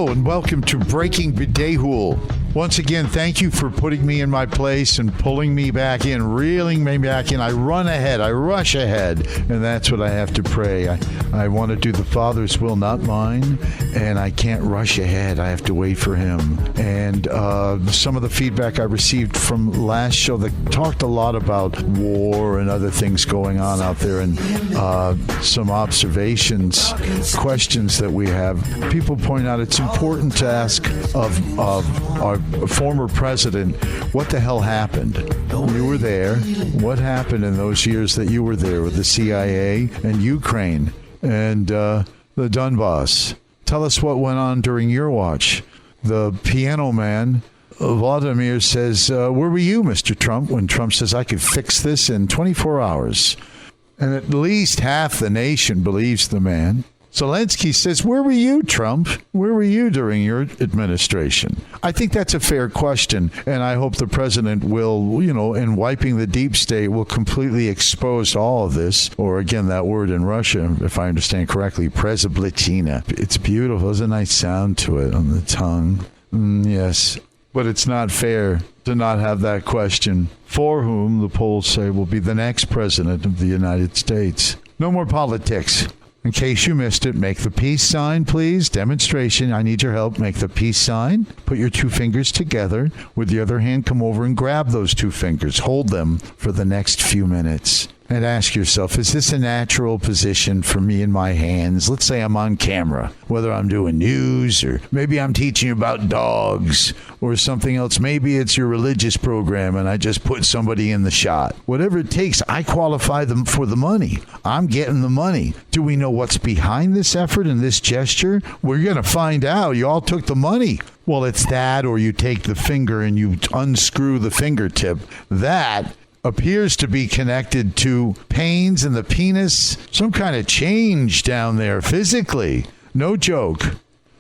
Hello and welcome to Breaking Bidehul. Once again, thank you for putting me in my place and pulling me back in, reeling me back in. I run ahead, I rush ahead, and that's what I have to pray. I want to do the Father's will, not mine, and I can't rush ahead. I have to wait for him. And some of the feedback I received from last show that talked a lot about war and other things going on out there, and some observations, questions that we have. People point out it's important to ask of our former president, what the hell happened? You were there. What happened in those years that you were there with the CIA and Ukraine and the Donbass? Tell us what went on during your watch. The piano man, Vladimir, says, where were you, Mr. Trump, when Trump says, I could fix this in 24 hours? And at least half the nation believes the man. Zelensky says, where were you, Trump? Where were you during your administration? I think that's a fair question, and I hope the president will, in wiping the deep state, will completely expose all of this, or again, that word in Russia, if I understand correctly, prezablichina. It's beautiful. There's a nice sound to it on the tongue. Yes, but it's not fair to not have that question, for whom the polls say will be the next president of the United States. No more politics. In case you missed it, make the peace sign, please. Demonstration. I need your help. Make the peace sign. Put your two fingers together. With the other hand, come over and grab those two fingers. Hold them for the next few minutes. And ask yourself, is this a natural position for me in my hands? Let's say I'm on camera, whether I'm doing news or maybe I'm teaching about dogs or something else. Maybe it's your religious program and I just put somebody in the shot. Whatever it takes, I qualify them for the money. I'm getting the money. Do we know what's behind this effort and this gesture? We're going to find out. You all took the money. Well, it's that, or you take the finger and you unscrew the fingertip. That appears to be connected to pains in the penis, some kind of change down there physically. No joke.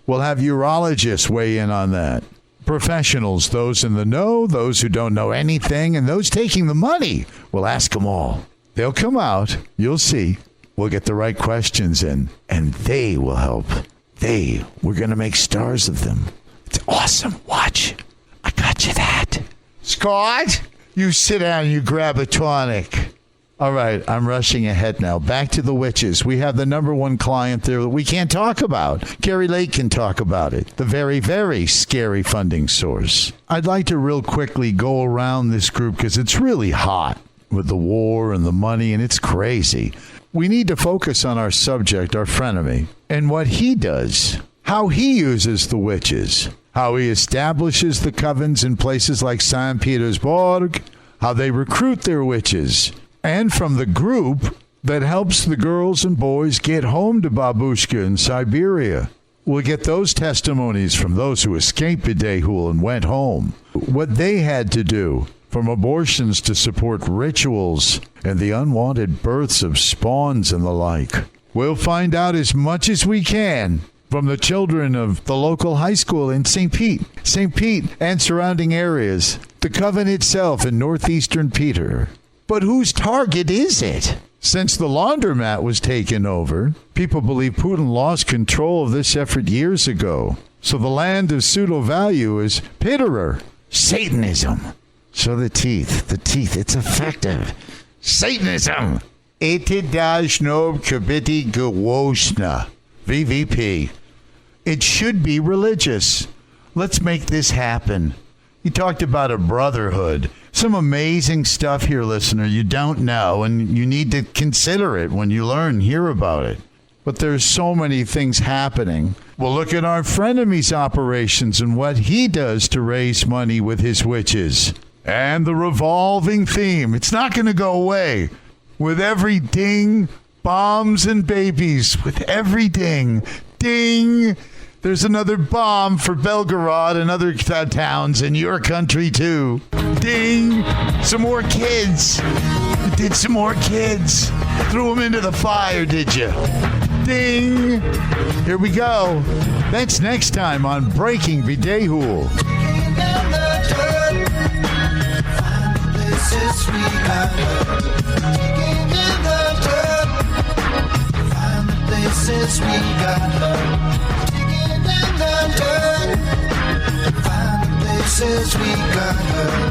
We'll have urologists weigh in on that. Professionals, those in the know, those who don't know anything, and those taking the money. We'll ask them all. They'll come out. You'll see. We'll get the right questions in, and they will help. We're going to make stars of them. It's awesome. Watch. I got you that. Scott? You sit down, you grab a tonic. All right, I'm rushing ahead now. Back to the witches. We have the number one client there that we can't talk about. Gary Lake can talk about it. The very, very scary funding source. I'd like to real quickly go around this group because it's really hot with the war and the money, and it's crazy. We need to focus on our subject, our frenemy, and what he does, how he uses the witches. How he establishes the covens in places like St. Petersburg, how they recruit their witches, and from the group that helps the girls and boys get home to Babushka in Siberia. We'll get those testimonies from those who escaped Bidehul and went home, what they had to do, from abortions to support rituals and the unwanted births of spawns and the like. We'll find out as much as we can from the children of the local high school in St. Pete and surrounding areas, the coven itself in northeastern Peter. But whose target is it? Since the laundromat was taken over, people believe Putin lost control of this effort years ago. So the land of pseudo-value is Pitterer, Satanism. So the teeth, it's effective. Satanism. Etidajnob kabiti gwoshna. VVP. It should be religious. Let's make this happen. He talked about a brotherhood. Some amazing stuff here, listener, you don't know, and you need to consider it when you hear about it. But there's so many things happening. Well, look at our frenemy's operations and what he does to raise money with his witches. And the revolving theme. It's not going to go away. With every ding, bombs and babies. With every ding. Ding! There's another bomb for Belgorod and other towns in your country, too. Ding! Some more kids. You did some more kids. Threw them into the fire, did you? Ding! Here we go. That's next time on Breaking Bidehul. Since we got love, digging in the dirt. 'cause we got her.